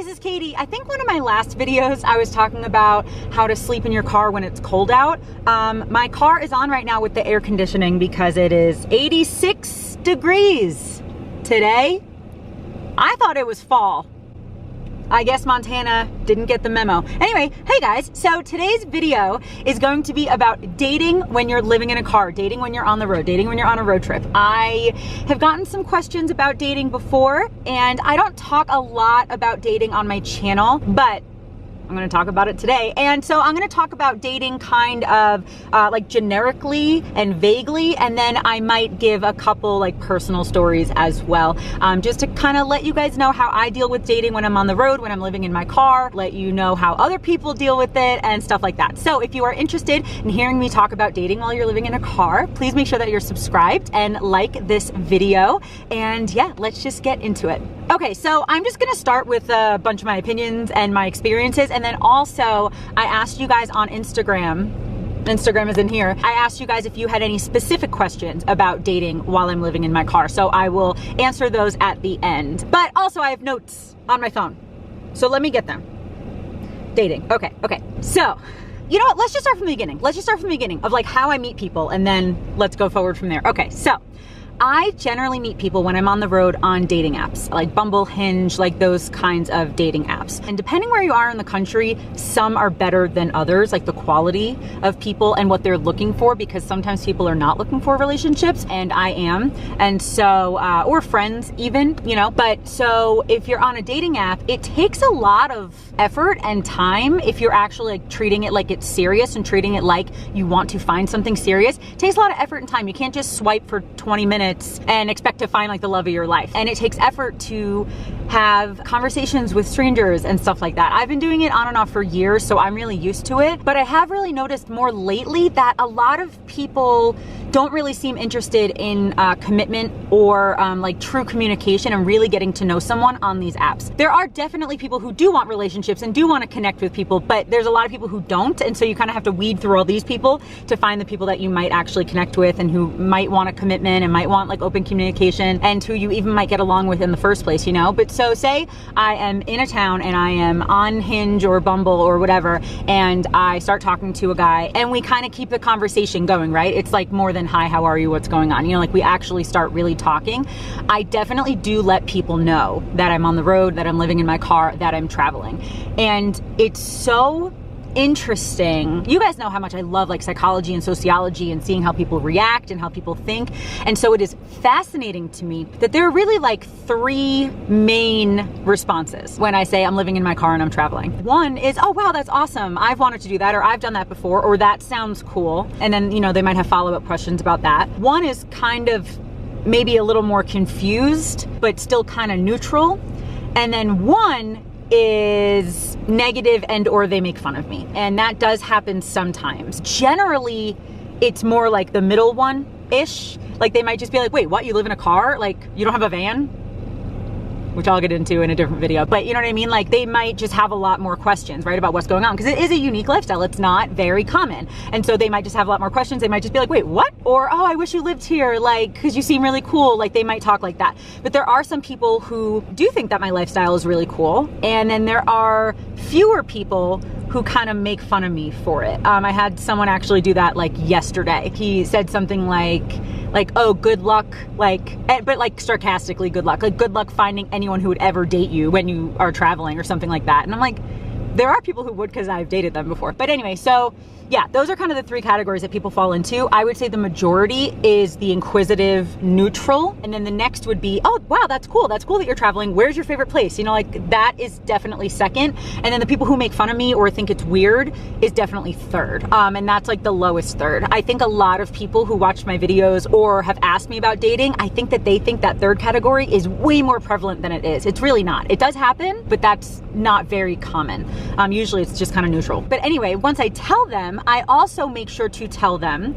this is Katie. I think one of my last videos I was talking about how to sleep in your car when it's cold out. My car is on right now with the air conditioning because it is 86 degrees today. I thought it was fall. I guess Montana didn't get the memo. Anyway, hey guys, so today's video is going to be about dating when you're living in a car, dating when you're on the road, dating when you're on a road trip. I have gotten some questions about dating before, and I don't talk a lot about dating on my channel, but I'm gonna talk about it today. And so I'm gonna talk about dating kind of like generically and vaguely, and then I might give a couple like personal stories as well, just to kind of let you guys know how I deal with dating when I'm on the road, when I'm living in my car, let you know how other people deal with it and stuff like that. So if you are interested in hearing me talk about dating while you're living in a car, please make sure that you're subscribed and like this video. And yeah, let's just get into it. Okay, so I'm just gonna start with a bunch of my opinions and my experiences, and then also I asked you guys on Instagram is in here. I asked you guys if you had any specific questions about dating while I'm living in my car, so I will answer those at the end. But also I have notes on my phone, so let me get them. Dating, okay. So, you know what, let's just start from the beginning. Let's just start from the beginning of like how I meet people, and then let's go forward from there. Okay, so I generally meet people when I'm on the road on dating apps, like Bumble, Hinge, like those kinds of dating apps. And depending where you are in the country, some are better than others, like the quality of people and what they're looking for, because sometimes people are not looking for relationships, and I am. And so, or friends even, you know. But so if you're on a dating app, it takes a lot of effort and time if you're actually like treating it like it's serious and treating it like you want to find something serious. It takes a lot of effort and time. You can't just swipe for 20 minutes and expect to find like the love of your life. And it takes effort to have conversations with strangers and stuff like that. I've been doing it on and off for years, so I'm really used to it. But I have really noticed more lately that a lot of people don't really seem interested in commitment or like true communication and really getting to know someone on these apps. There are definitely people who do want relationships and do want to connect with people, but there's a lot of people who don't, and so you kind of have to weed through all these people to find the people that you might actually connect with and who might want a commitment and might want like open communication and who you even might get along with in the first place, you know? But so say I am in a town and I am on Hinge or Bumble or whatever, and I start talking to a guy and we kind of keep the conversation going, right? It's like more than hi, how are you, what's going on? You know, like we actually start really talking. I definitely do let people know that I'm on the road, that I'm living in my car, that I'm traveling. And it's so interesting. You guys know how much I love like psychology and sociology and seeing how people react and how people think. And so it is fascinating to me that there are really like three main responses when I say I'm living in my car and I'm traveling. One is, oh wow, that's awesome. I've wanted to do that, or I've done that before, or that sounds cool. And then, you know, they might have follow-up questions about that. One is kind of maybe a little more confused, but still kind of neutral. And then one is negative and or they make fun of me. And that does happen sometimes. Generally, it's more like the middle one-ish. Like they might just be like, wait, what, you live in a car? Like you don't have a van? Which I'll get into in a different video. But you know what I mean? Like they might just have a lot more questions, right, about what's going on, because it is a unique lifestyle. It's not very common. And so they might just have a lot more questions. They might just be like, wait, what? Or, oh, I wish you lived here, like, because you seem really cool. Like they might talk like that. But there are some people who do think that my lifestyle is really cool. And then there are fewer people who kind of make fun of me for it. I had someone actually do that like yesterday. He said something like, oh, good luck, like, but like sarcastically, good luck, like good luck finding anyone who would ever date you when you are traveling or something like that. And I'm like, there are people who would, because I've dated them before. But anyway, so yeah, those are kind of the three categories that people fall into. I would say the majority is the inquisitive neutral. And then the next would be, oh, wow, that's cool. That's cool that you're traveling. Where's your favorite place? You know, like that is definitely second. And then the people who make fun of me or think it's weird is definitely third. And that's like the lowest third. I think a lot of people who watch my videos or have asked me about dating, I think that they think that third category is way more prevalent than it is. It's really not. It does happen, but that's not very common. Usually it's just kind of neutral. But anyway, once I tell them, I also make sure to tell them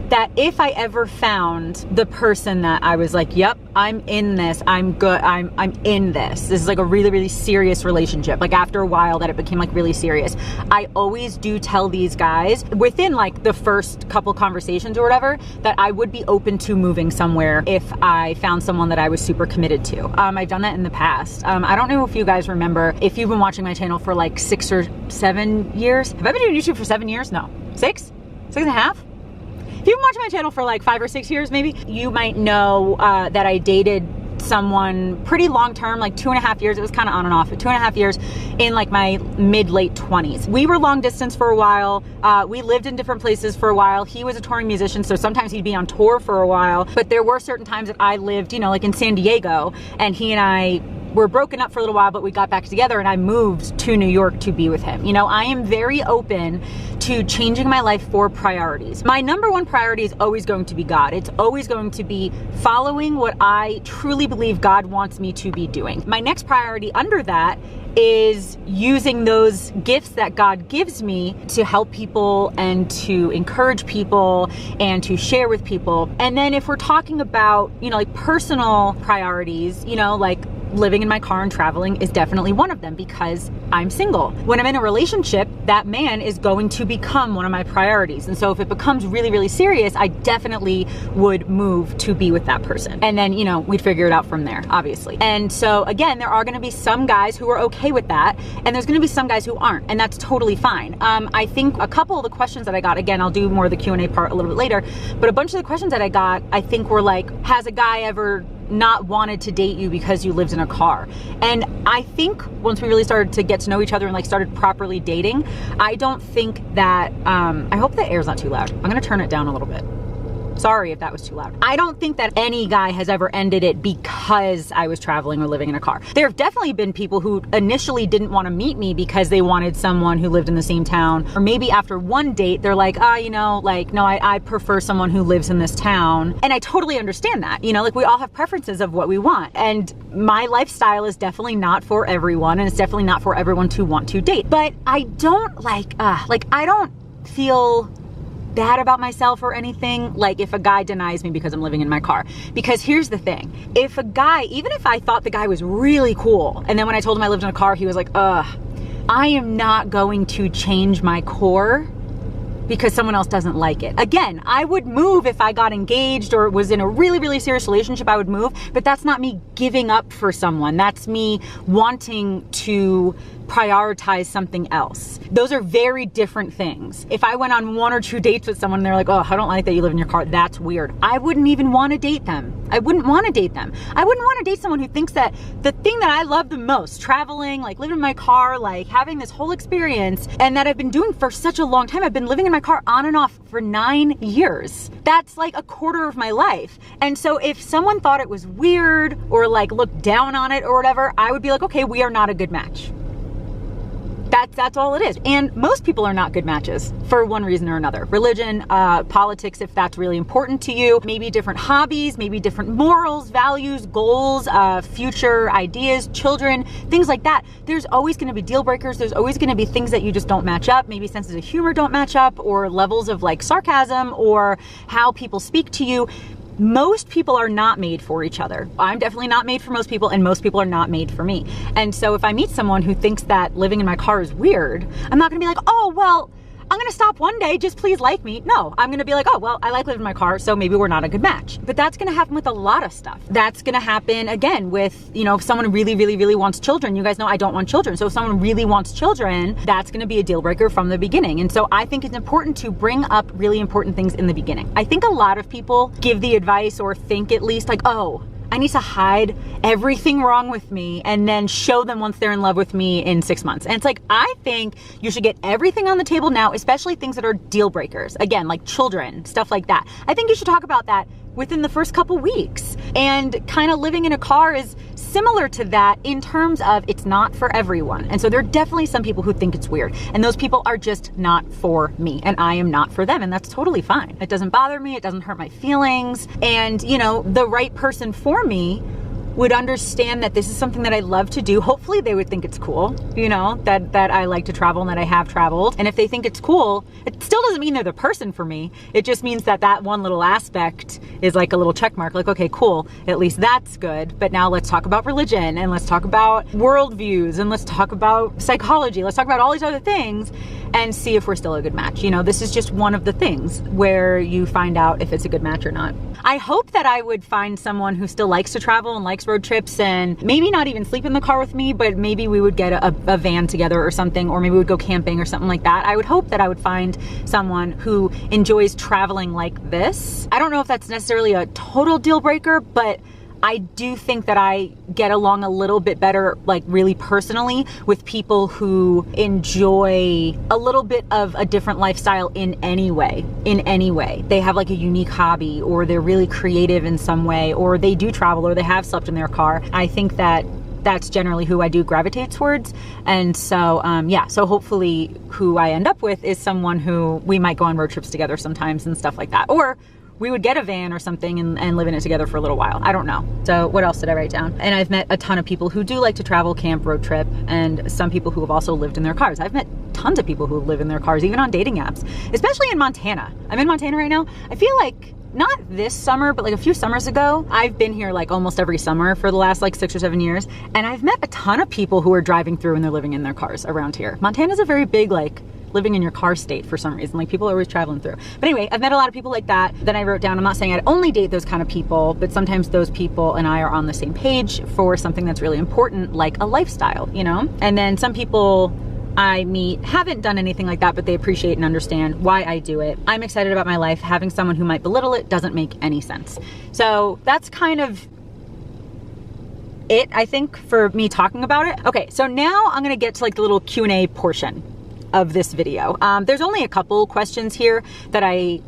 that if I ever found the person that I was like, yep, I'm in this, I'm good, I'm in this is like a really, really serious relationship, like after a while that it became like really serious, I always do tell these guys within like the first couple conversations or whatever that I would be open to moving somewhere if I found someone that I was super committed to. I've done that in the past. I don't know if you guys remember, if you've been watching my channel for like 6 or 7 years. Have I been doing YouTube for 7 years? No. 6 and a half? If you've been watching my channel for like 5 or 6 years, maybe, you might know that I dated someone pretty long term, like 2.5 years. It was kind of on and off, but 2.5 years in like my mid-late 20s. We were long distance for a while. We lived in different places for a while. He was a touring musician, so sometimes he'd be on tour for a while, but there were certain times that I lived, you know, like in San Diego, and he and I were broken up for a little while, but we got back together and I moved to New York to be with him. You know, I am very open to changing my life for priorities. My number one priority is always going to be God. It's always going to be following what I truly believe God wants me to be doing. My next priority under that is using those gifts that God gives me to help people and to encourage people and to share with people. And then if we're talking about, you know, like personal priorities, you know, like living in my car and traveling is definitely one of them because I'm single. When I'm in a relationship, that man is going to become one of my priorities. And so if it becomes really, really serious, I definitely would move to be with that person. And then, you know, we'd figure it out from there, obviously. And so again, there are gonna be some guys who are okay with that, and there's gonna be some guys who aren't, and that's totally fine. I think a couple of the questions that I got, again, I'll do more of the Q&A part a little bit later, but a bunch of the questions that I got, I think were like, has a guy ever not wanted to date you because you lived in a car? And I think once we really started to get to know each other and like started properly dating, I don't think that, I hope the air's not too loud. I'm gonna turn it down a little bit. Sorry if that was too loud. I don't think that any guy has ever ended it because I was traveling or living in a car. There have definitely been people who initially didn't want to meet me because they wanted someone who lived in the same town. Or maybe after one date, they're like, you know, like, no, I prefer someone who lives in this town. And I totally understand that. You know, like we all have preferences of what we want. And my lifestyle is definitely not for everyone. And it's definitely not for everyone to want to date. But I don't I don't feel bad about myself or anything, like if a guy denies me because I'm living in my car. Because here's the thing, if a guy, even if I thought the guy was really cool, and then when I told him I lived in a car, he was like, I am not going to change my core because someone else doesn't like it. Again, I would move if I got engaged or was in a really, really serious relationship, I would move, but that's not me giving up for someone. That's me wanting to prioritize something else. Those are very different things. If I went on 1 or 2 dates with someone and they're like, oh, I don't like that you live in your car, that's weird, I wouldn't even want to date them. I wouldn't want to date them. I wouldn't want to date someone who thinks that the thing that I love the most, traveling, like living in my car, like having this whole experience, and that I've been doing for such a long time. I've been living in my car on and off for 9 years. That's like a quarter of my life. And so if someone thought it was weird or like looked down on it or whatever, I would be like, okay, we are not a good match. That's all it is. And most people are not good matches for one reason or another. Religion, politics, if that's really important to you, maybe different hobbies, maybe different morals, values, goals, future ideas, children, things like that. There's always gonna be deal breakers. There's always gonna be things that you just don't match up. Maybe senses of humor don't match up, or levels of like sarcasm, or how people speak to you. Most people are not made for each other. I'm definitely not made for most people, and most people are not made for me. And so if I meet someone who thinks that living in my car is weird, I'm not gonna be like, oh, well, I'm gonna stop one day, just please like me. No, I'm gonna be like, oh, well, I like living in my car, so maybe we're not a good match. But that's gonna happen with a lot of stuff. That's gonna happen, again, with, you know, if someone really, really, really wants children. You guys know I don't want children. So if someone really wants children, that's gonna be a deal breaker from the beginning. And so I think it's important to bring up really important things in the beginning. I think a lot of people give the advice, or think at least, like, oh, I need to hide everything wrong with me and then show them once they're in love with me in 6 months. And it's like, I think you should get everything on the table now, especially things that are deal breakers. Again, like children, stuff like that. I think you should talk about that within the first couple weeks. And kind of living in a car is similar to that in terms of it's not for everyone. And so there are definitely some people who think it's weird, and those people are just not for me, and I am not for them, and that's totally fine. It doesn't bother me, it doesn't hurt my feelings, and you know, the right person for me would understand that this is something that I love to do. Hopefully they would think it's cool, you know, that I like to travel and that I have traveled. And if they think it's cool, it still doesn't mean they're the person for me. It just means that that one little aspect is like a little check mark, like, okay, cool, at least that's good. But now let's talk about religion, and let's talk about worldviews, and let's talk about psychology. Let's talk about all these other things and see if we're still a good match. You know, this is just one of the things where you find out if it's a good match or not. I hope that I would find someone who still likes to travel and likes road trips, and maybe not even sleep in the car with me, but maybe we would get a van together or something, or maybe we would go camping or something like that. I would hope that I would find someone who enjoys traveling like this. I don't know if that's necessarily a total deal breaker, but I do think that I get along a little bit better, like really personally, with people who enjoy a little bit of a different lifestyle in any way. They have like a unique hobby, or they're really creative in some way, or they do travel, or they have slept in their car. I think that that's generally who I do gravitate towards. And so, yeah, so hopefully who I end up with is someone who we might go on road trips together sometimes and stuff like that. Or we would get a van or something and live in it together for a little while. I don't know. So what else did I write down? And I've met a ton of people who do like to travel, camp, road trip, and some people who have also lived in their cars. I've met tons of people who live in their cars, even on dating apps, especially in Montana. I'm in Montana right now. I feel like not this summer, but like a few summers ago, I've been here like almost every summer for the last like 6 or 7 years. And I've met a ton of people who are driving through and they're living in their cars around here. Montana's a very big, like, living in your car state for some reason. Like, people are always traveling through. But anyway, I've met a lot of people like that. Then I wrote down, I'm not saying I'd only date those kind of people, but sometimes those people and I are on the same page for something that's really important, like a lifestyle, you know? And then some people I meet haven't done anything like that, but they appreciate and understand why I do it. I'm excited about my life. Having someone who might belittle it doesn't make any sense. So that's kind of it, I think, for me talking about it. Okay, so now I'm gonna get to like the little Q&A portion of this video. There's only a couple questions here that I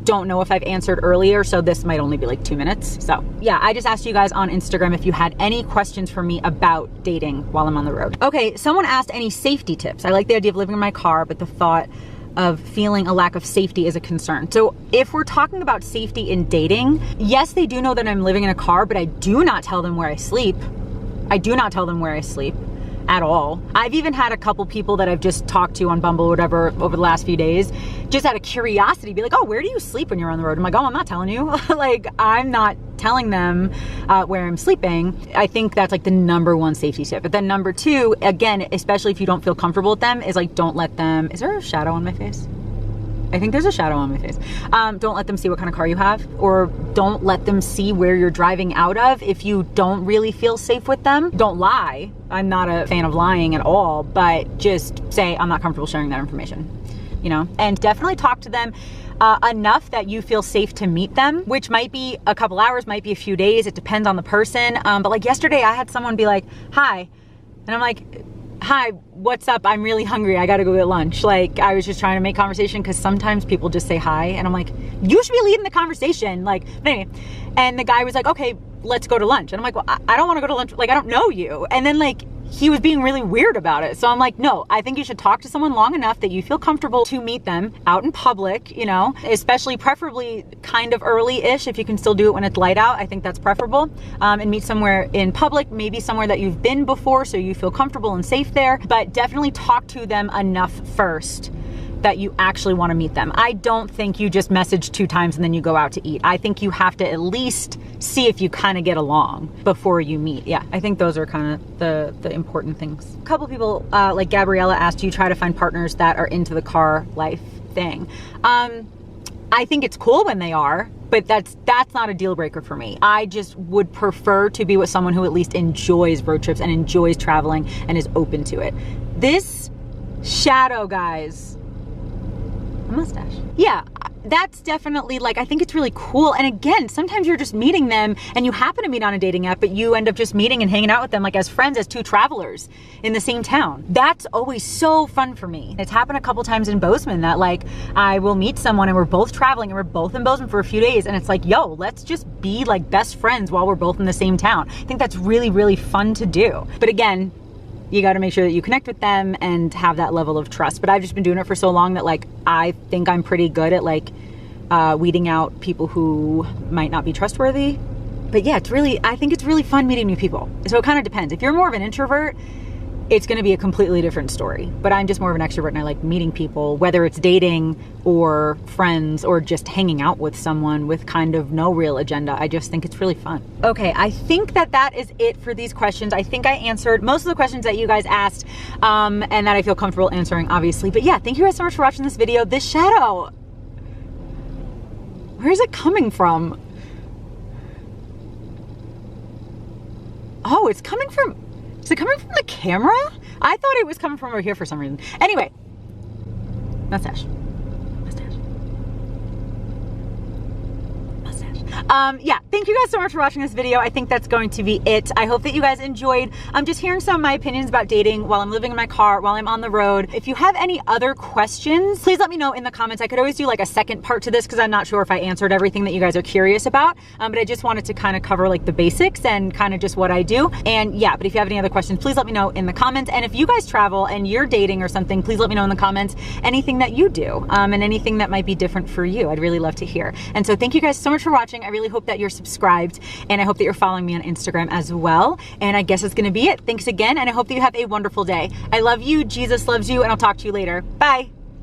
don't know if I've answered earlier, so this might only be like 2 minutes. So yeah, I just asked you guys on Instagram if you had any questions for me about dating while I'm on the road. Okay, someone asked any safety tips. I like the idea of living in my car, but the thought of feeling a lack of safety is a concern. So if we're talking about safety in dating, yes, they do know that I'm living in a car, but I do not tell them where I sleep. I do not tell them where I sleep at all. I've even had a couple people that I've just talked to on Bumble or whatever over the last few days, just out of curiosity, be like, oh, where do you sleep when you're on the road? I'm like, oh, I'm not telling you. Like, I'm not telling them where I'm sleeping. I think that's like the number 1 safety tip. But then number 2, again, especially if you don't feel comfortable with them, is like, don't let them, is there a shadow on my face? I think there's a shadow on my face. Don't let them see what kind of car you have, or don't let them see where you're driving out of if you don't really feel safe with them. Don't lie. I'm not a fan of lying at all, but just say, I'm not comfortable sharing that information, you know? And definitely talk to them enough that you feel safe to meet them, which might be a couple hours, might be a few days. It depends on the person. But like yesterday, I had someone be like, hi. And I'm like, hi, what's up? I'm really hungry. I gotta go get lunch. Like, I was just trying to make conversation, because sometimes people just say hi and I'm like, you should be leading the conversation. Like, but anyway, and the guy was like, okay, let's go to lunch. And I'm like, well, I don't want to go to lunch. Like, I don't know you. And then like, he was being really weird about it. So I'm like, no, I think you should talk to someone long enough that you feel comfortable to meet them out in public, you know, especially preferably kind of early-ish. If you can still do it when it's light out, I think that's preferable. And meet somewhere in public, maybe somewhere that you've been before so you feel comfortable and safe there, but definitely talk to them enough first that you actually want to meet them. I don't think you just message 2 times and then you go out to eat. I think you have to at least see if you kind of get along before you meet. Yeah, I think those are kind of the important things. A couple people, like Gabriella asked, do you try to find partners that are into the car life thing? I think it's cool when they are, but that's not a deal breaker for me. I just would prefer to be with someone who at least enjoys road trips and enjoys traveling and is open to it. This shadow, guys, a mustache. Yeah, that's definitely, like, I think it's really cool. And again, sometimes you're just meeting them and you happen to meet on a dating app, but you end up just meeting and hanging out with them like as friends, as 2 travelers in the same town. That's always so fun for me. It's happened a couple times in Bozeman that like I will meet someone and we're both traveling and we're both in Bozeman for a few days, and it's like, yo, let's just be like best friends while we're both in the same town. I think that's really, really fun to do. But again, you got to make sure that you connect with them and have that level of trust. But I've just been doing it for so long that like I think I'm pretty good at like weeding out people who might not be trustworthy. But yeah, I think it's really fun meeting new people. So it kind of depends. If you're more of an introvert, it's going to be a completely different story. But I'm just more of an extrovert and I like meeting people, whether it's dating or friends or just hanging out with someone with kind of no real agenda. I just think it's really fun. Okay, I think that is it for these questions. I think I answered most of the questions that you guys asked and that I feel comfortable answering, obviously. But yeah, thank you guys so much for watching this video. This shadow, where is it coming from? Oh, it's coming from... Is it coming from the camera? I thought it was coming from over here for some reason. Anyway, mustache. Yeah, thank you guys so much for watching this video. I think that's going to be it. I hope that you guys enjoyed. I'm just hearing some of my opinions about dating while I'm living in my car, while I'm on the road. If you have any other questions, please let me know in the comments. I could always do like a second part to this because I'm not sure if I answered everything that you guys are curious about. But I just wanted to kind of cover like the basics and kind of just what I do. And yeah, but if you have any other questions, please let me know in the comments. And if you guys travel and you're dating or something, please let me know in the comments anything that you do and anything that might be different for you. I'd really love to hear. And so thank you guys so much for watching. I really hope that you're subscribed and I hope that you're following me on Instagram as well. And I guess that's gonna be it. Thanks again, and I hope that you have a wonderful day. I love you, Jesus loves you, and I'll talk to you later. Bye.